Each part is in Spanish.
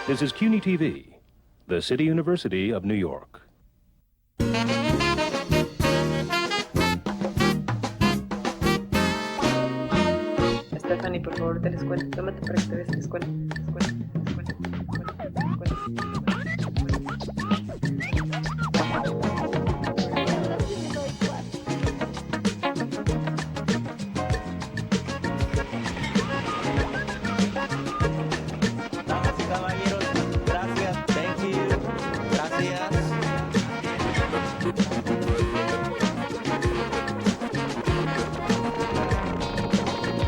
This is CUNY TV, the City University of New York. Stephanie, por favor, de la escuela. Tómate para que te veas la escuela. Damas y caballeros, gracias, thank you, gracias.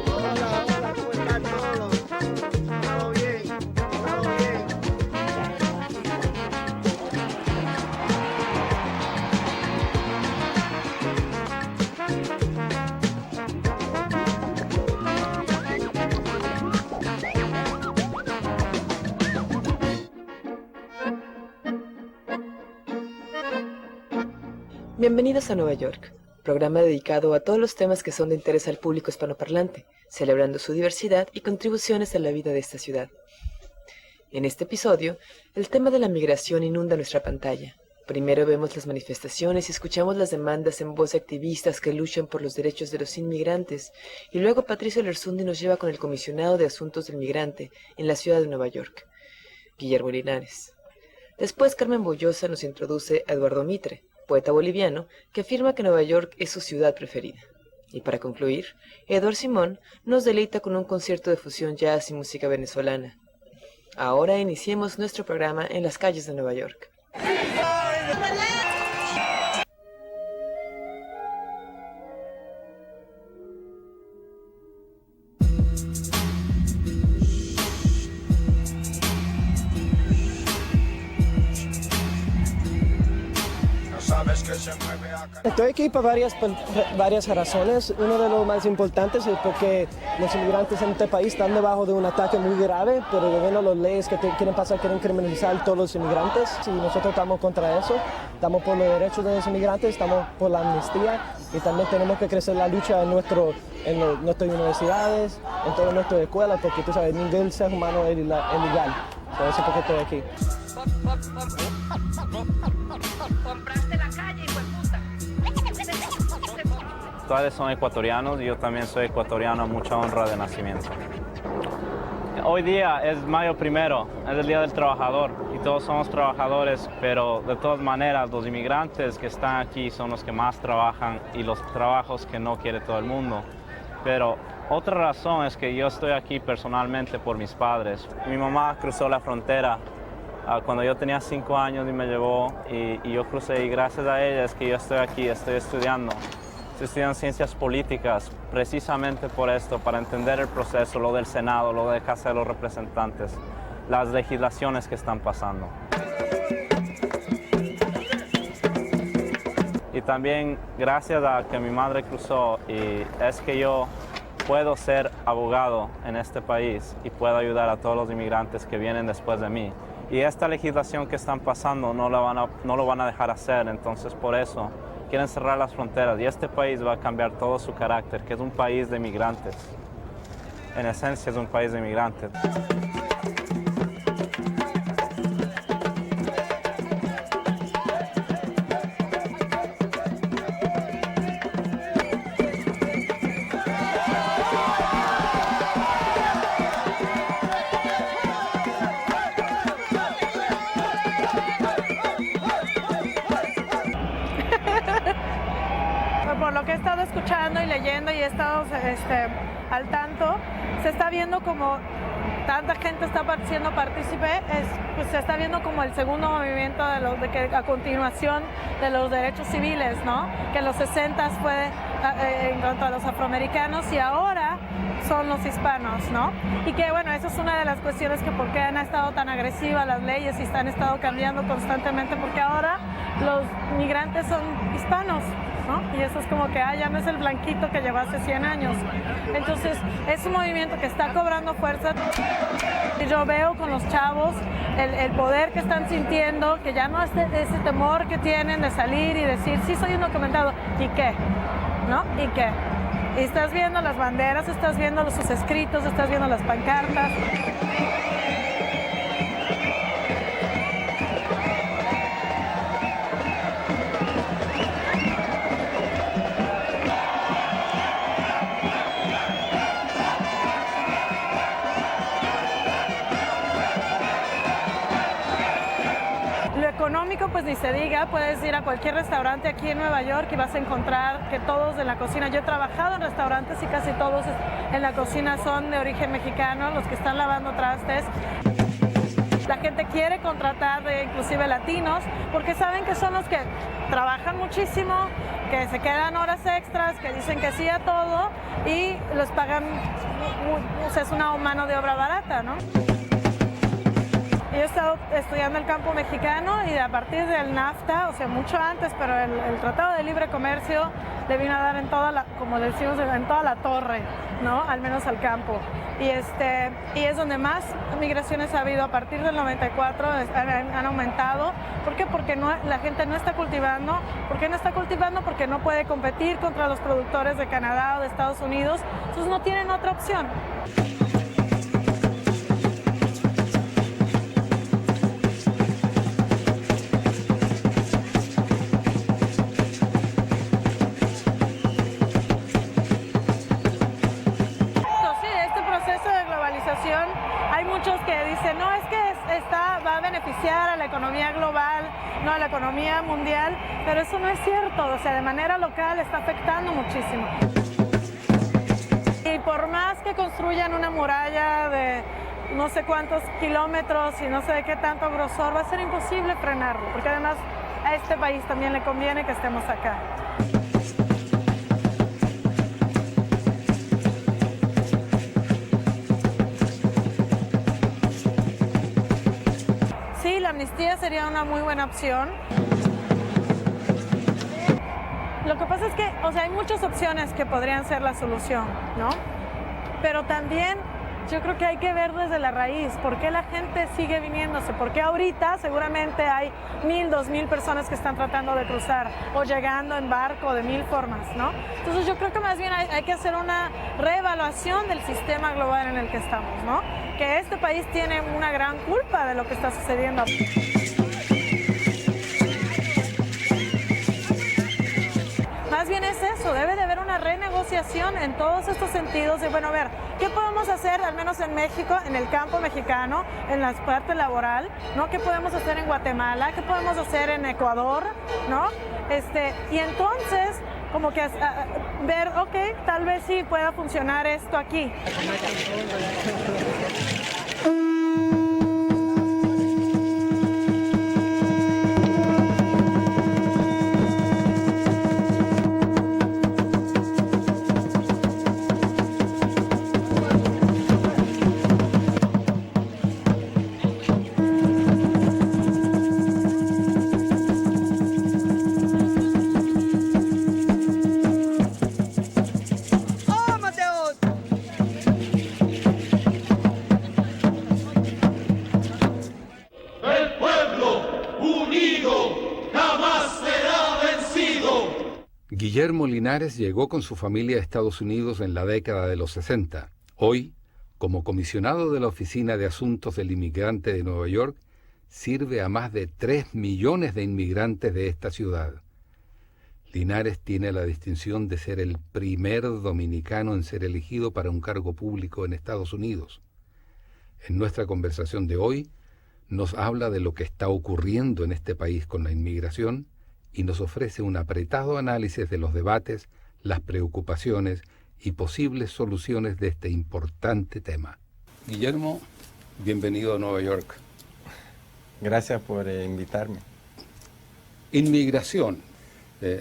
Hola, ¿cómo están todos? ¿Todo bien? ¿Todo bien? Bienvenidos a Nueva York, programa dedicado a todos los temas que son de interés al público hispanoparlante, celebrando su diversidad y contribuciones a la vida de esta ciudad. En este episodio, el tema de la migración inunda nuestra pantalla. Primero vemos las manifestaciones y escuchamos las demandas en voz de activistas que luchan por los derechos de los inmigrantes, y luego Patricio Lersundi nos lleva con el comisionado de Asuntos del Migrante en la ciudad de Nueva York, Guillermo Linares. Después Carmen Bollosa nos introduce a Eduardo Mitre, poeta boliviano, que afirma que Nueva York es su ciudad preferida. Y para concluir, Eduardo Simón nos deleita con un concierto de fusión jazz y música venezolana. Ahora iniciemos nuestro programa en las calles de Nueva York. Estoy aquí por varias razones. Una de las más importantes es porque los inmigrantes en este país están debajo de un ataque muy grave, pero el gobierno, las leyes que quieren criminalizar a todos los inmigrantes, y nosotros estamos contra eso. Estamos por los derechos de los inmigrantes, estamos por la amnistía, y también tenemos que crecer la lucha en nuestras universidades, en todas nuestras escuelas, porque tú sabes, ningún ser humano es ilegal. Por eso es porque estoy aquí. Compraste la calle, hijo de puta. Ustedes son ecuatorianos y yo también soy ecuatoriano, mucha honra de nacimiento. Hoy día es mayo 1, es el Día del Trabajador y todos somos trabajadores, pero de todas maneras los inmigrantes que están aquí son los que más trabajan y los trabajos que no quiere todo el mundo. Pero otra razón es que yo estoy aquí personalmente por mis padres. Mi mamá cruzó la frontera cuando yo tenía 5 años y me llevó y yo crucé, y gracias a ella es que yo estoy aquí, estoy estudiando ciencias políticas, precisamente por esto, para entender el proceso, lo del Senado, lo de Casa de los Representantes, las legislaciones que están pasando. Y también gracias a que mi madre cruzó, y es que yo puedo ser abogado en este país y puedo ayudar a todos los inmigrantes que vienen después de mí. Y esta legislación que están pasando no lo van a dejar hacer, entonces por eso quieren cerrar las fronteras y este país va a cambiar todo su carácter, que es un país de migrantes. En esencia es un país de migrantes. Por lo que he estado escuchando y leyendo y he estado al tanto, se está viendo como tanta gente está siendo partícipe, pues se está viendo como el segundo movimiento a continuación de los derechos civiles, ¿no? Que en los 60 fue en cuanto a los afroamericanos y ahora son los hispanos, ¿no? Y que bueno, esa es una de las cuestiones que por qué han estado tan agresivas las leyes y han estado cambiando constantemente, porque ahora los migrantes son hispanos, ¿no? Y eso es como que ya no es el blanquito que llevó hace 100 años. Entonces es un movimiento que está cobrando fuerza. Y yo veo con los chavos el poder que están sintiendo, que ya no es ese temor que tienen de salir y decir, sí, soy indocumentado, ¿y qué? ¿No? ¿Y qué? Y estás viendo las banderas, estás viendo sus escritos, estás viendo las pancartas. México, pues ni se diga, puedes ir a cualquier restaurante aquí en Nueva York y vas a encontrar que todos en la cocina, yo he trabajado en restaurantes y casi todos en la cocina son de origen mexicano, los que están lavando trastes. La gente quiere contratar inclusive latinos porque saben que son los que trabajan muchísimo, que se quedan horas extras, que dicen que sí a todo y los pagan, o sea, es una mano de obra barata, ¿no? Yo he estado estudiando el campo mexicano y a partir del NAFTA, o sea, mucho antes, pero el Tratado de Libre Comercio le vino a dar en toda la, como decimos, en toda la torre, ¿no? Al menos al campo. Y es donde más migraciones ha habido a partir del 94, han aumentado. ¿Por qué? Porque la gente no está cultivando. ¿Por qué no está cultivando? Porque no puede competir contra los productores de Canadá o de Estados Unidos. Entonces no tienen otra opción. Hay muchos que dicen, no, es que va a beneficiar a la economía global, no a la economía mundial, pero eso no es cierto, o sea, de manera local está afectando muchísimo. Y por más que construyan una muralla de no sé cuántos kilómetros y no sé de qué tanto grosor, va a ser imposible frenarlo, porque además a este país también le conviene que estemos acá. Sí, la amnistía sería una muy buena opción. Lo que pasa es que, o sea, hay muchas opciones que podrían ser la solución, ¿no? Pero también yo creo que hay que ver desde la raíz, ¿por qué la gente sigue viniéndose? Porque ahorita seguramente hay 1,000, 2,000 personas que están tratando de cruzar o llegando en barco de 1,000 formas, ¿no? Entonces yo creo que más bien hay que hacer una reevaluación del sistema global en el que estamos, ¿no? Que este país tiene una gran culpa de lo que está sucediendo. Más bien es eso, debe de haber una renegociación en todos estos sentidos de, bueno, a ver, ¿qué podemos hacer, al menos en México, en el campo mexicano, en la parte laboral, ¿no? ¿Qué podemos hacer en Guatemala? ¿Qué podemos hacer en Ecuador? ¿No? Y entonces, como que ver, ok, tal vez sí pueda funcionar esto aquí. Guillermo Linares llegó con su familia a Estados Unidos en la década de los 60. Hoy, como comisionado de la Oficina de Asuntos del Inmigrante de Nueva York, sirve a más de 3 millones de inmigrantes de esta ciudad. Linares tiene la distinción de ser el primer dominicano en ser elegido para un cargo público en Estados Unidos. En nuestra conversación de hoy, nos habla de lo que está ocurriendo en este país con la inmigración y nos ofrece un apretado análisis de los debates, las preocupaciones y posibles soluciones de este importante tema. Guillermo, bienvenido a Nueva York. Gracias por invitarme. Inmigración.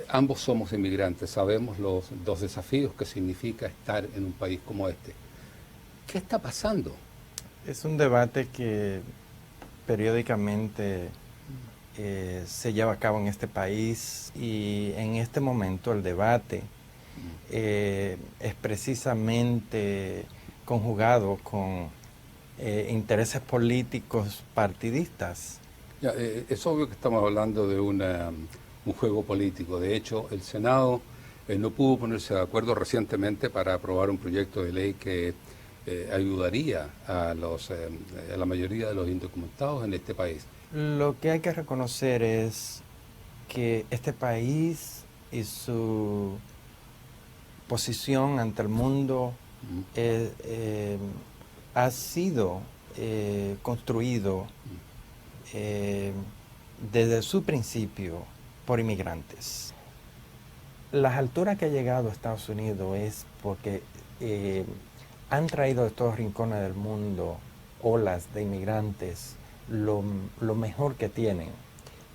Ambos somos inmigrantes, sabemos los desafíos que significa estar en un país como este. ¿Qué está pasando? Es un debate que periódicamente se lleva a cabo en este país y en este momento el debate es precisamente conjugado con intereses políticos partidistas. Ya, es obvio que estamos hablando de un juego político. De hecho, el Senado no pudo ponerse de acuerdo recientemente para aprobar un proyecto de ley que ayudaría a la mayoría de los indocumentados en este país. Lo que hay que reconocer es que este país y su posición ante el mundo ha sido construido desde su principio por inmigrantes. Las alturas que ha llegado a Estados Unidos es porque han traído de todos rincones del mundo olas de inmigrantes, lo mejor que tienen,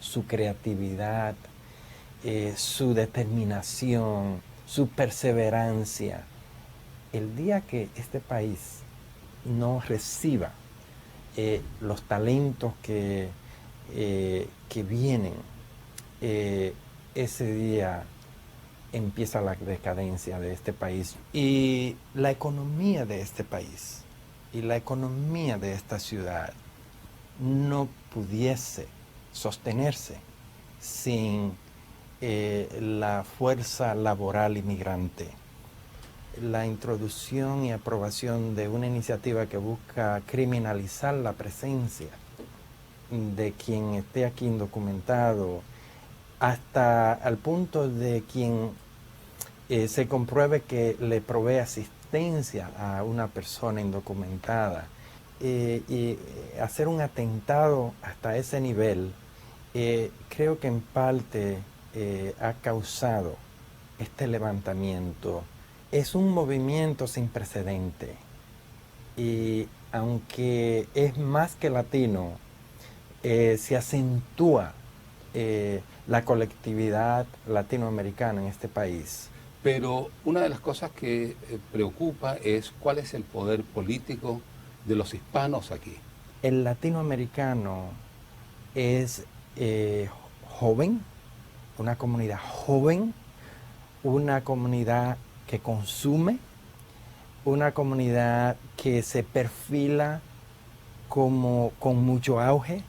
su creatividad, su determinación, su perseverancia. El día que este país no reciba los talentos que vienen, ese día empieza la decadencia de este país. Y la economía de este país y la economía de esta ciudad no pudiese sostenerse sin la fuerza laboral inmigrante. La introducción y aprobación de una iniciativa que busca criminalizar la presencia de quien esté aquí indocumentado, hasta al punto de quien se compruebe que le provee asistencia a una persona indocumentada, y hacer un atentado hasta ese nivel, creo que en parte ha causado este levantamiento. Es un movimiento sin precedente y aunque es más que latino, se acentúa la colectividad latinoamericana en este país. Pero una de las cosas que preocupa es cuál es el poder político de los hispanos aquí. El latinoamericano es joven, una comunidad joven, una comunidad que consume, una comunidad que se perfila como con mucho auge.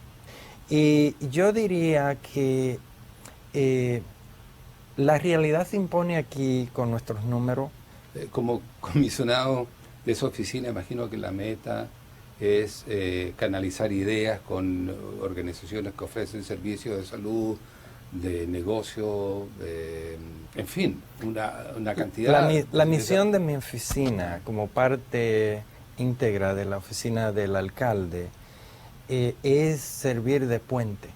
Y yo diría que la realidad se impone aquí con nuestros números. Como comisionado de esa oficina, imagino que la meta es canalizar ideas con organizaciones que ofrecen servicios de salud, de negocio, en fin, una cantidad. La misión de mi oficina, como parte íntegra de la oficina del alcalde, es servir de puente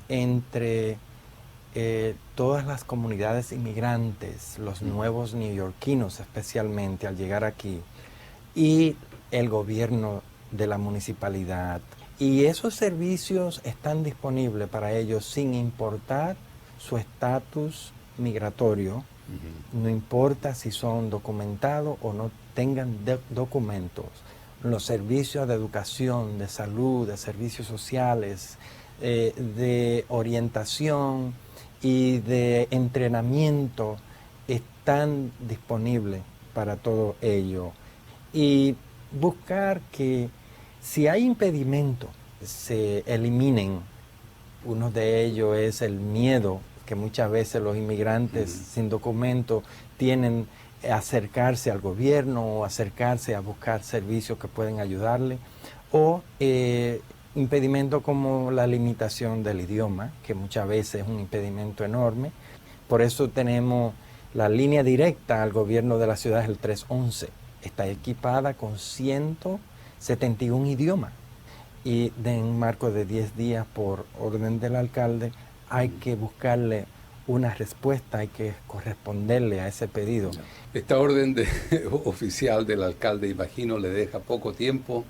entre todas las comunidades inmigrantes, los nuevos neoyorquinos especialmente al llegar aquí, y el gobierno de la municipalidad. Y esos servicios están disponibles para ellos sin importar su estatus migratorio, no importa si son documentados o no tengan documentos. Los servicios de educación, de salud, de servicios sociales, de orientación y de entrenamiento están disponibles para todo ello. Y buscar que si hay impedimentos se eliminen. Uno de ellos es el miedo que muchas veces los inmigrantes sin documento tienen a acercarse al gobierno o acercarse a buscar servicios que pueden ayudarle, o impedimentos como la limitación del idioma, que muchas veces es un impedimento enorme. Por eso tenemos la línea directa al gobierno de la ciudad, es el 311. Está equipada con 171 idiomas. Y en un marco de 10 días por orden del alcalde hay que buscarle una respuesta, hay que corresponderle a ese pedido. Esta orden oficial del alcalde, imagino, le deja poco tiempo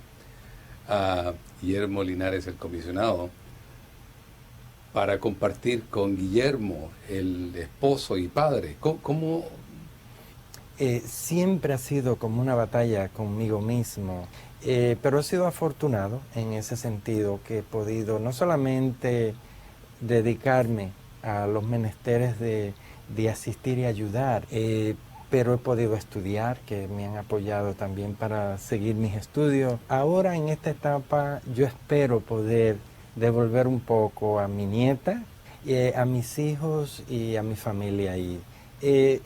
a Guillermo Linares, el comisionado, para compartir con Guillermo, el esposo y padre. ¿Cómo? Siempre ha sido como una batalla conmigo mismo, pero he sido afortunado en ese sentido, que he podido no solamente dedicarme a los menesteres de asistir y ayudar, pero he podido estudiar, que me han apoyado también para seguir mis estudios. Ahora en esta etapa yo espero poder devolver un poco a mi nieta, a mis hijos y a mi familia, y es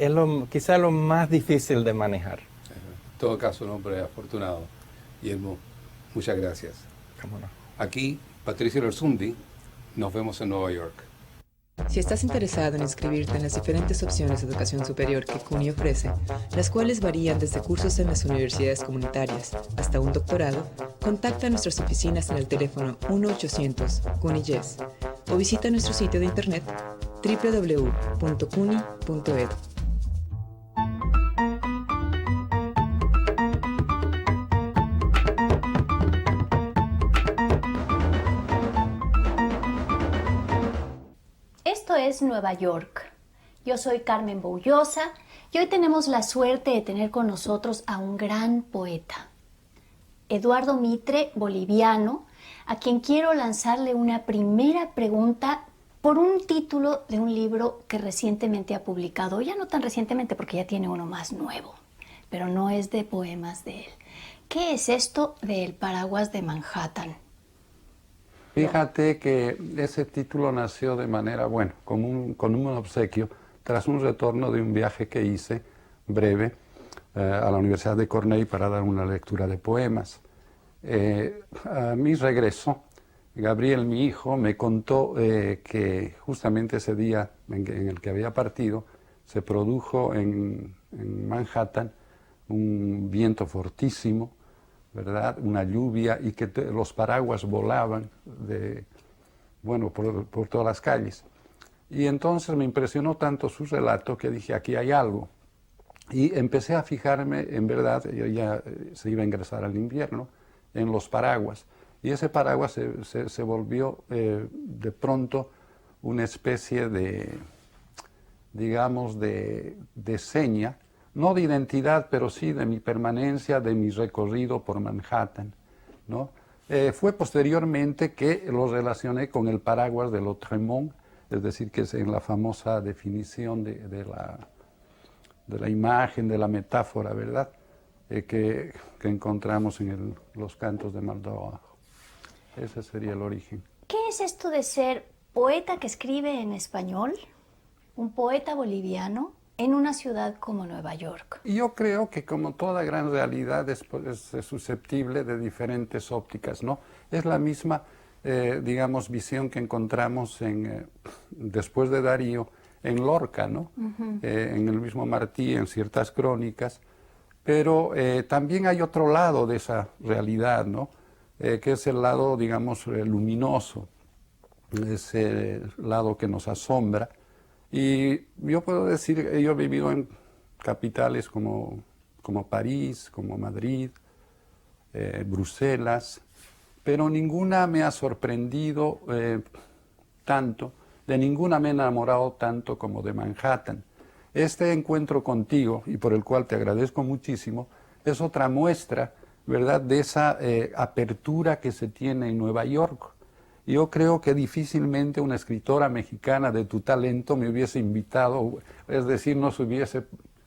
quizá lo más difícil de manejar. En todo caso, un hombre afortunado. Guillermo, muchas gracias. ¿Cómo no? Aquí, Patricio Lersundi, nos vemos en Nueva York. Si estás interesado en inscribirte en las diferentes opciones de educación superior que CUNY ofrece, las cuales varían desde cursos en las universidades comunitarias hasta un doctorado, contacta a nuestras oficinas en el teléfono 1-800-CUNY-YES o visita nuestro sitio de internet www.cuni.edu. Esto es Nueva York. Yo soy Carmen Boullosa y hoy tenemos la suerte de tener con nosotros a un gran poeta, Eduardo Mitre, boliviano, a quien quiero lanzarle una primera pregunta por un título de un libro que recientemente ha publicado, ya no tan recientemente porque ya tiene uno más nuevo, pero no es de poemas de él. ¿Qué es esto de El paraguas de Manhattan? Fíjate que ese título nació de manera, bueno, con un obsequio, tras un retorno de un viaje que hice breve a la Universidad de Cornell para dar una lectura de poemas. A mi regreso, Gabriel, mi hijo, me contó que justamente ese día en el que había partido, se produjo en Manhattan un viento fortísimo, ¿verdad? Una lluvia y que los paraguas volaban por todas las calles. Y entonces me impresionó tanto su relato que dije, aquí hay algo. Y empecé a fijarme, en verdad, yo ya se iba a ingresar al invierno, en los paraguas. Y ese paraguas se volvió de pronto una especie de, digamos, de seña, no de identidad, pero sí de mi permanencia, de mi recorrido por Manhattan, ¿no? Fue posteriormente que lo relacioné con el paraguas de Lautréamont, es decir, que es en la famosa definición de la imagen, de la metáfora, ¿verdad?, que encontramos en los cantos de Maldoror. Ese sería el origen. ¿Qué es esto de ser poeta que escribe en español, un poeta boliviano, en una ciudad como Nueva York? Yo creo que como toda gran realidad es susceptible de diferentes ópticas, ¿no? Es la misma, digamos, visión que encontramos después de Darío en Lorca, ¿no? En el mismo Martí, en ciertas crónicas, pero también hay otro lado de esa realidad, ¿no? Que es el lado, digamos, luminoso, ese lado que nos asombra. Y yo puedo decir, yo he vivido en capitales como París, como Madrid, Bruselas, pero ninguna me ha sorprendido tanto, de ninguna me he enamorado tanto como de Manhattan. Este encuentro contigo, y por el cual te agradezco muchísimo, es otra muestra, ¿verdad?, de esa apertura que se tiene en Nueva York. Yo creo que difícilmente una escritora mexicana de tu talento me hubiese invitado, es decir, no se hubiese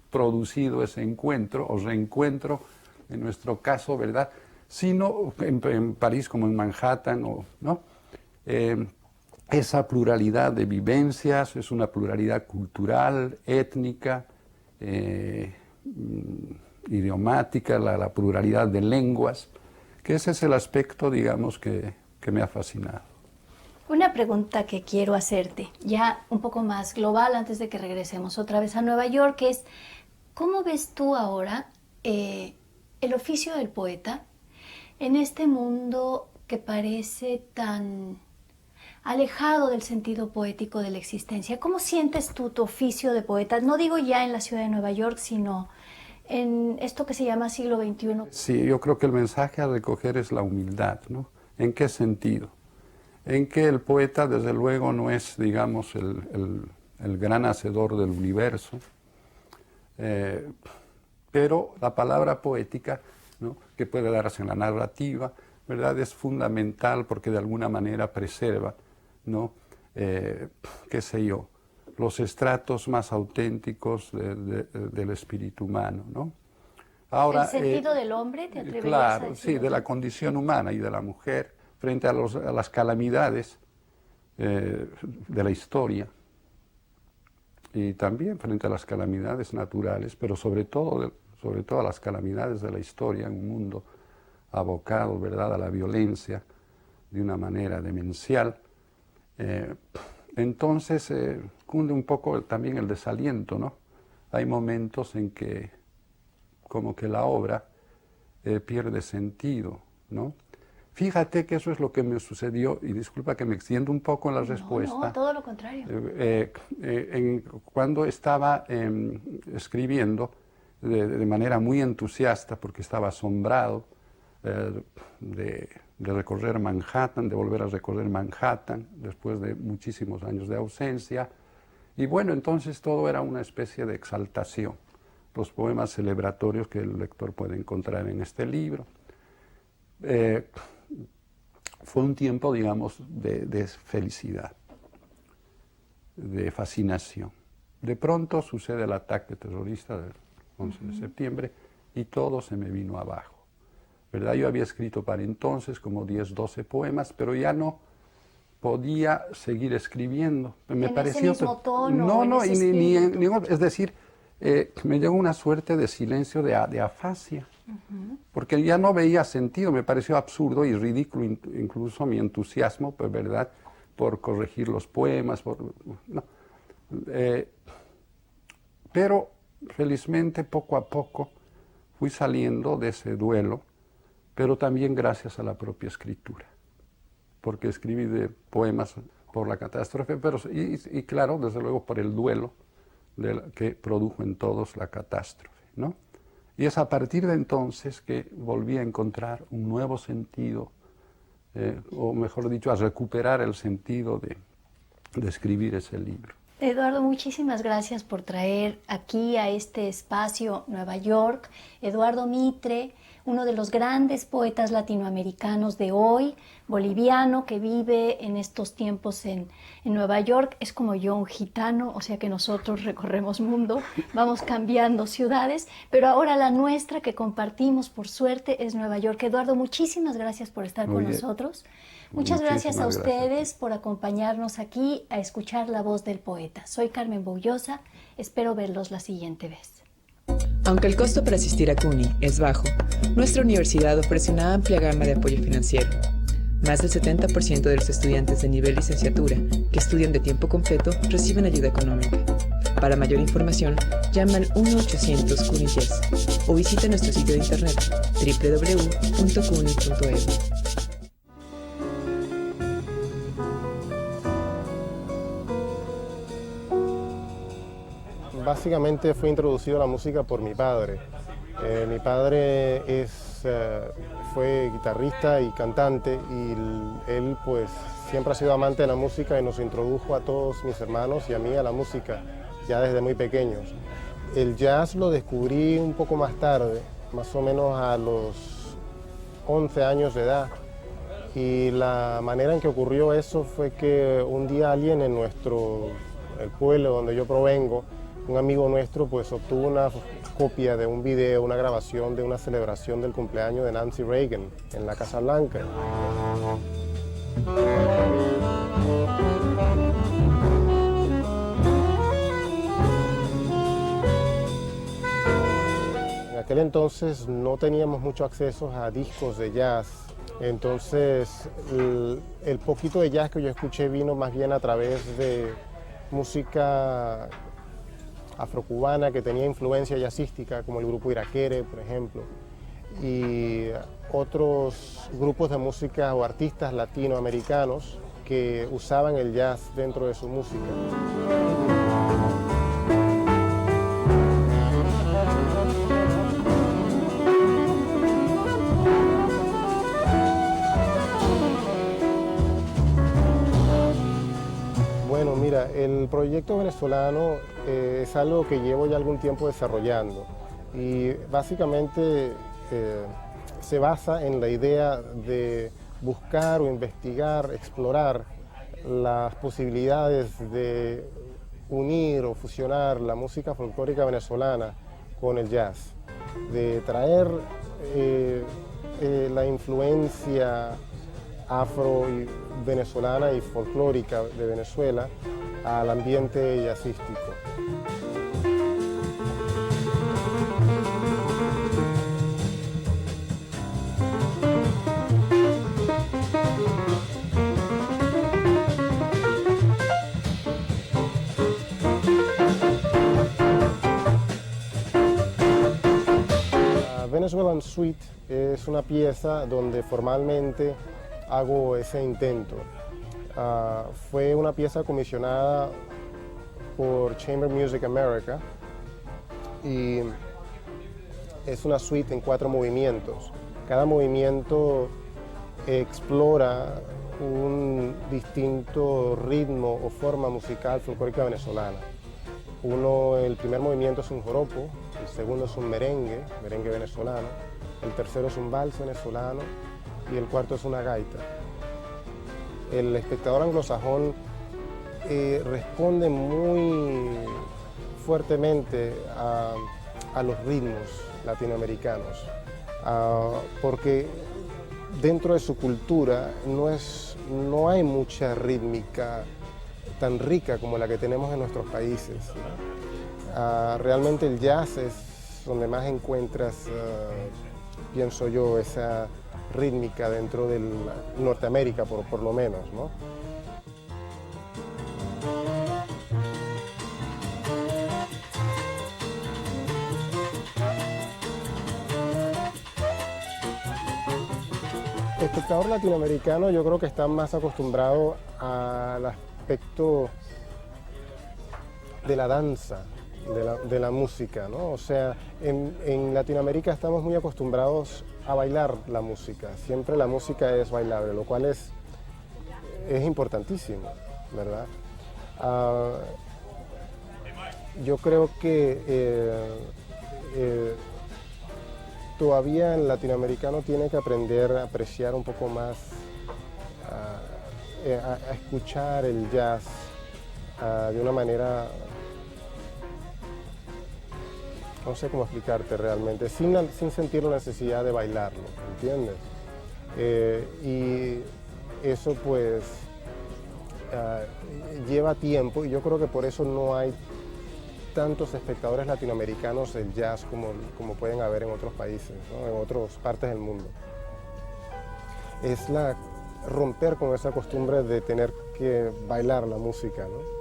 producido ese encuentro o reencuentro, en nuestro caso, ¿verdad?, sino en París como en Manhattan, ¿no? Esa pluralidad de vivencias, es una pluralidad cultural, étnica, idiomática, la pluralidad de lenguas, que ese es el aspecto, digamos, que me ha fascinado. Una pregunta que quiero hacerte, ya un poco más global antes de que regresemos otra vez a Nueva York, es ¿cómo ves tú ahora el oficio del poeta en este mundo que parece tan alejado del sentido poético de la existencia? ¿Cómo sientes tú tu oficio de poeta? No digo ya en la ciudad de Nueva York, sino en esto que se llama siglo XXI. Sí, yo creo que el mensaje a recoger es la humildad, ¿no? ¿En qué sentido? En que el poeta, desde luego, no es, digamos, el gran hacedor del universo, pero la palabra poética, ¿no?, que puede darse en la narrativa, ¿verdad?, es fundamental porque de alguna manera preserva, ¿no?, qué sé yo, los estratos más auténticos del espíritu humano, ¿no? Ahora, ¿el sentido del hombre, te atreverías claro, a decir? sí, de la condición humana y de la mujer frente a las calamidades de la historia y también frente a las calamidades naturales, pero sobre todo a las calamidades de la historia en un mundo abocado, ¿verdad?, a la violencia de una manera demencial. Entonces cunde un poco también el desaliento, ¿no? Hay momentos en que como que la obra pierde sentido, ¿no? Fíjate que eso es lo que me sucedió, y disculpa que me extiendo un poco en la respuesta. No, todo lo contrario. Cuando estaba escribiendo de manera muy entusiasta, porque estaba asombrado de recorrer Manhattan, de volver a recorrer Manhattan, después de muchísimos años de ausencia. Y bueno, entonces todo era una especie de exaltación, los poemas celebratorios que el lector puede encontrar en este libro. Fue un tiempo, digamos, de felicidad, de fascinación. De pronto sucede el ataque terrorista del 11 de septiembre y todo se me vino abajo, ¿verdad? Yo había escrito para entonces como 10, 12 poemas, pero ya no podía seguir escribiendo. Me pareció ese mismo tono, no, ese es decir, me llegó una suerte de silencio, de afasia. Porque ya no veía sentido, me pareció absurdo y ridículo incluso mi entusiasmo, pues, ¿verdad?, por corregir los poemas. Pero felizmente poco a poco fui saliendo de ese duelo, pero también gracias a la propia escritura, porque escribí de poemas por la catástrofe, pero y claro, desde luego por el duelo que produjo en todos la catástrofe, ¿no? Y es a partir de entonces que volví a encontrar un nuevo sentido, o mejor dicho, a recuperar el sentido de escribir ese libro. Eduardo, muchísimas gracias por traer aquí a este espacio Nueva York. Eduardo Mitre, uno de los grandes poetas latinoamericanos de hoy, boliviano, que vive en estos tiempos en Nueva York. Es como yo, un gitano, o sea que nosotros recorremos mundo, vamos cambiando ciudades, pero ahora la nuestra que compartimos, por suerte, es Nueva York. Eduardo, muchísimas gracias por estar con nosotros. Muchas gracias a ustedes por acompañarnos aquí a escuchar la voz del poeta. Soy Carmen Boullosa, espero verlos la siguiente vez. Aunque el costo para asistir a CUNY es bajo, nuestra universidad ofrece una amplia gama de apoyo financiero. Más del 70% de los estudiantes de nivel licenciatura que estudian de tiempo completo reciben ayuda económica. Para mayor información, llama al 1-800-CUNY-YES o visita nuestro sitio de internet www.cuny.edu. Básicamente fue introducido a la música por mi padre. Mi padre fue guitarrista y cantante y él pues siempre ha sido amante de la música y nos introdujo a todos mis hermanos y a mí a la música ya desde muy pequeños. El jazz lo descubrí un poco más tarde, más o menos a los 11 años de edad. Y la manera en que ocurrió eso fue que un día alguien en el pueblo donde yo provengo, un amigo nuestro pues obtuvo una copia de un video, una grabación de una celebración del cumpleaños de Nancy Reagan en la Casa Blanca. En aquel entonces no teníamos mucho acceso a discos de jazz, entonces el poquito de jazz que yo escuché vino más bien a través de música afrocubana que tenía influencia jazzística, como el grupo Iraquere, por ejemplo, y otros grupos de música o artistas latinoamericanos que usaban el jazz dentro de su música. Bueno, mira, el proyecto venezolano es algo que llevo ya algún tiempo desarrollando y básicamente se basa en la idea de buscar o investigar, explorar las posibilidades de unir o fusionar la música folclórica venezolana con el jazz, de traer la influencia afro y venezolana y folclórica de Venezuela al ambiente jazzístico. Venezuelan suite es una pieza donde formalmente hago ese intento. Fue una pieza comisionada por Chamber Music America y es una suite en 4 movimientos. Cada movimiento explora un distinto ritmo o forma musical folclórica venezolana. El primer movimiento es un joropo, el segundo es un merengue venezolano, el tercero es un vals venezolano y el cuarto es una gaita. El espectador anglosajón responde muy fuertemente a los ritmos latinoamericanos, porque dentro de su cultura no hay mucha rítmica tan rica como la que tenemos en nuestros países. Realmente el jazz es donde más encuentras, pienso yo, esa rítmica dentro de Norteamérica, por lo menos, ¿no? El espectador latinoamericano yo creo que está más acostumbrado al aspecto de la danza, de la música, ¿no? O sea, en Latinoamérica estamos muy acostumbrados a bailar la música. Siempre la música es bailable, lo cual es importantísimo, ¿verdad? Yo creo que todavía el latinoamericano tiene que aprender a apreciar un poco más, a escuchar el jazz de una manera, no sé cómo explicarte realmente, sin sentir la necesidad de bailarlo, ¿entiendes? Y eso pues lleva tiempo y yo creo que por eso no hay tantos espectadores latinoamericanos del jazz como pueden haber en otros países, ¿no? En otras partes del mundo. Es romper con esa costumbre de tener que bailar la música, ¿no?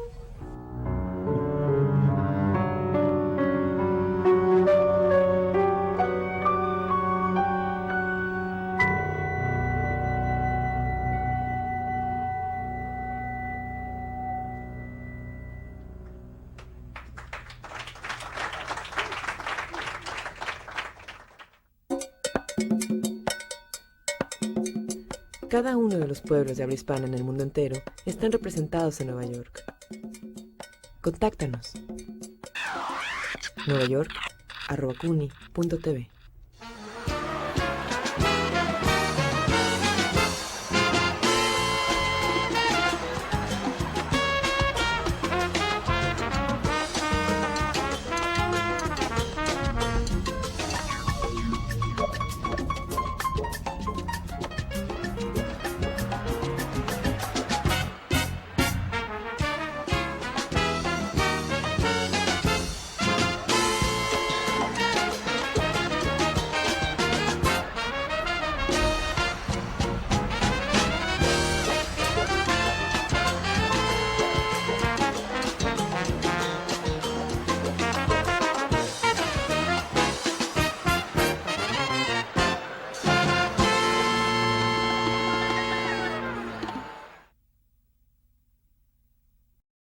Cada uno de los pueblos de habla hispana en el mundo entero están representados en Nueva York. Contáctanos. nuevayork@cuni.tv